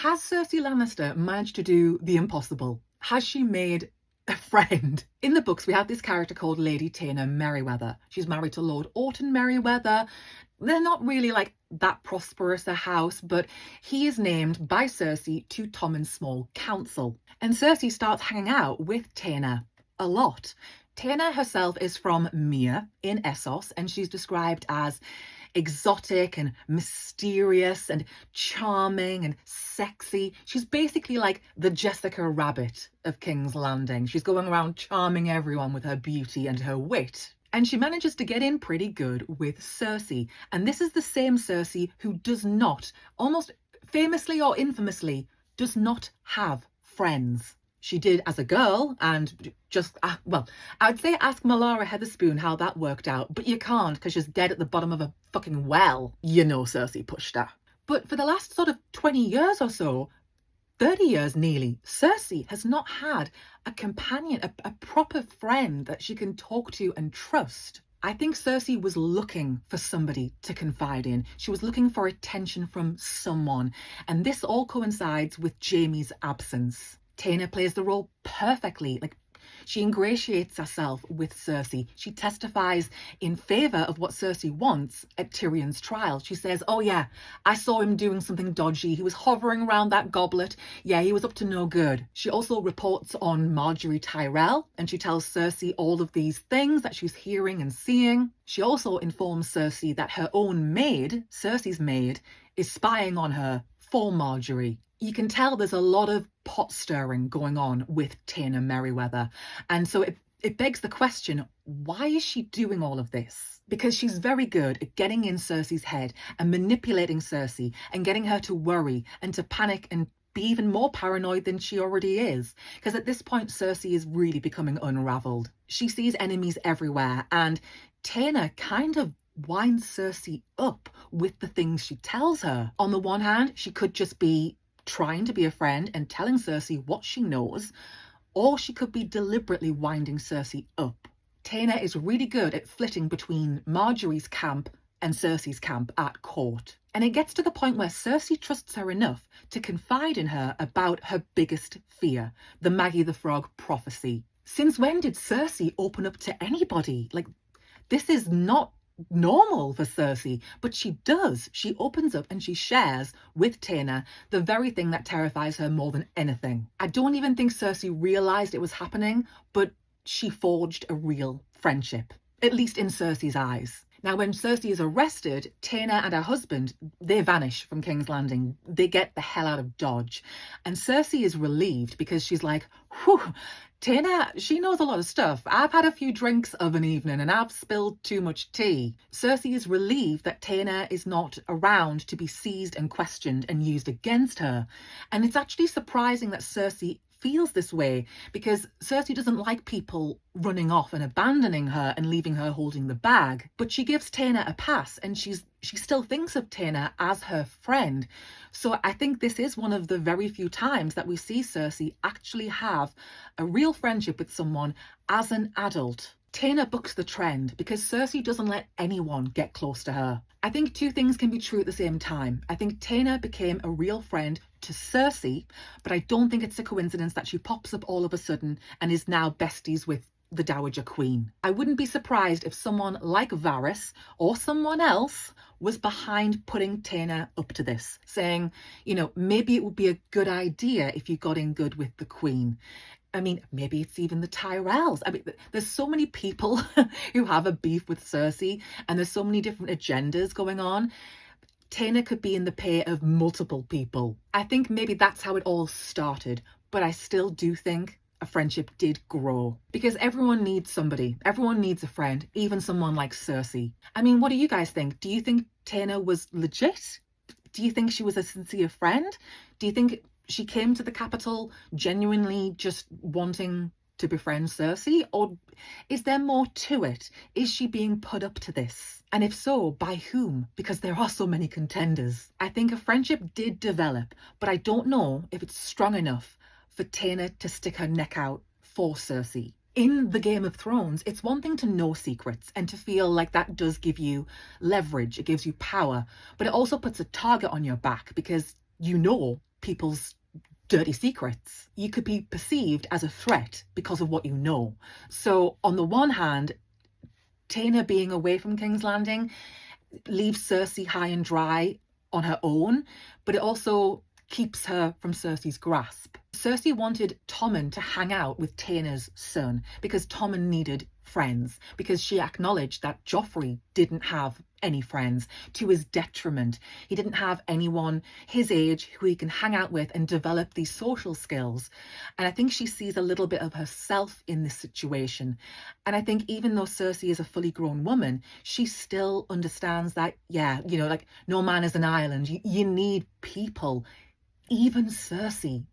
Has Cersei Lannister managed to do the impossible? Has she made a friend? In the books, we have this character called Lady Taena Merryweather. She's married to Lord Orton Merryweather. They're not really like that prosperous a house, but he is named by Cersei to Tommen's small council. And Cersei starts hanging out with Taena a lot. Taena herself is from Myr in Essos, and she's described as exotic and mysterious and charming and sexy. She's basically like the Jessica Rabbit of King's Landing. She's going around charming everyone with her beauty and her wit. And she manages to get in pretty good with Cersei. And this is the same Cersei who does not, almost famously or infamously, does not have friends. She did as a girl, and just, well, I'd say ask Malara Heatherspoon how that worked out, but you can't because she's dead at the bottom of a fucking well. You know Cersei pushed her. But for the last sort of 20 years or so, 30 years nearly, Cersei has not had a companion, a proper friend that she can talk to and trust. I think Cersei was looking for somebody to confide in. She was looking for attention from someone. And this all coincides with Jaime's absence. Taena plays the role perfectly. Like, she ingratiates herself with Cersei. She testifies in favour of what Cersei wants at Tyrion's trial. She says, oh yeah, I saw him doing something dodgy. He was hovering around that goblet. Yeah, he was up to no good. She also reports on Margaery Tyrell, and she tells Cersei all of these things that she's hearing and seeing. She also informs Cersei that her own maid, Cersei's maid, is spying on her for Margaery. You can tell there's a lot of pot stirring going on with Taena Merryweather. And so it begs the question, why is she doing all of this? Because she's very good at getting in Cersei's head and manipulating Cersei and getting her to worry and to panic and be even more paranoid than she already is. Because at this point, Cersei is really becoming unravelled. She sees enemies everywhere, and Taena kind of winds Cersei up with the things she tells her. On the one hand, she could just be trying to be a friend and telling Cersei what she knows, or she could be deliberately winding Cersei up. Taena is really good at flitting between Margaery's camp and Cersei's camp at court. And it gets to the point where Cersei trusts her enough to confide in her about her biggest fear, the Maggie the Frog prophecy. Since when did Cersei open up to anybody? Like, this is not normal for Cersei, but she does. She opens up and she shares with Taena the very thing that terrifies her more than anything. I don't even think Cersei realised it was happening, but she forged a real friendship, at least in Cersei's eyes. Now, when Cersei is arrested, Taena and her husband, they vanish from King's Landing. They get the hell out of Dodge. And Cersei is relieved because she's like, whew, Taena, she knows a lot of stuff. I've had a few drinks of an evening and I've spilled too much tea. Cersei is relieved that Taena is not around to be seized and questioned and used against her. And it's actually surprising that Cersei feels this way, because Cersei doesn't like people running off and abandoning her and leaving her holding the bag. But she gives Taena a pass, and she still thinks of Taena as her friend. So I think this is one of the very few times that we see Cersei actually have a real friendship with someone as an adult. Taena bucks the trend because Cersei doesn't let anyone get close to her. I think two things can be true at the same time. I think Taena became a real friend to Cersei, but I don't think it's a coincidence that she pops up all of a sudden and is now besties with the Dowager Queen. I wouldn't be surprised if someone like Varys or someone else was behind putting Taena up to this, saying, you know, maybe it would be a good idea if you got in good with the Queen. I mean, maybe it's even the Tyrells. I mean, there's so many people who have a beef with Cersei, and there's so many different agendas going on. Taena could be in the pay of multiple people. I think maybe that's how it all started, but I still do think a friendship did grow, because everyone needs somebody. Everyone needs a friend, even someone like Cersei. I mean, what do you guys think? Do you think Taena was legit? Do you think she was a sincere friend? Do you think she came to the capital genuinely just wanting to befriend Cersei? Or is there more to it? Is she being put up to this? And if so, by whom? Because there are so many contenders. I think a friendship did develop, but I don't know if it's strong enough for Taena to stick her neck out for Cersei. In the Game of Thrones, it's one thing to know secrets and to feel like that does give you leverage, it gives you power, but it also puts a target on your back because you know people's dirty secrets. You could be perceived as a threat because of what you know. So on the one hand, Taena being away from King's Landing leaves Cersei high and dry on her own, but it also keeps her from Cersei's grasp. Cersei wanted Tommen to hang out with Taena's son because Tommen needed friends, because she acknowledged that Joffrey didn't have any friends, to his detriment. He didn't have anyone his age who he can hang out with and develop these social skills. And I think she sees a little bit of herself in this situation. And I think even though Cersei is a fully grown woman, she still understands that, yeah, you know, like no man is an island. You need people. Even Cersei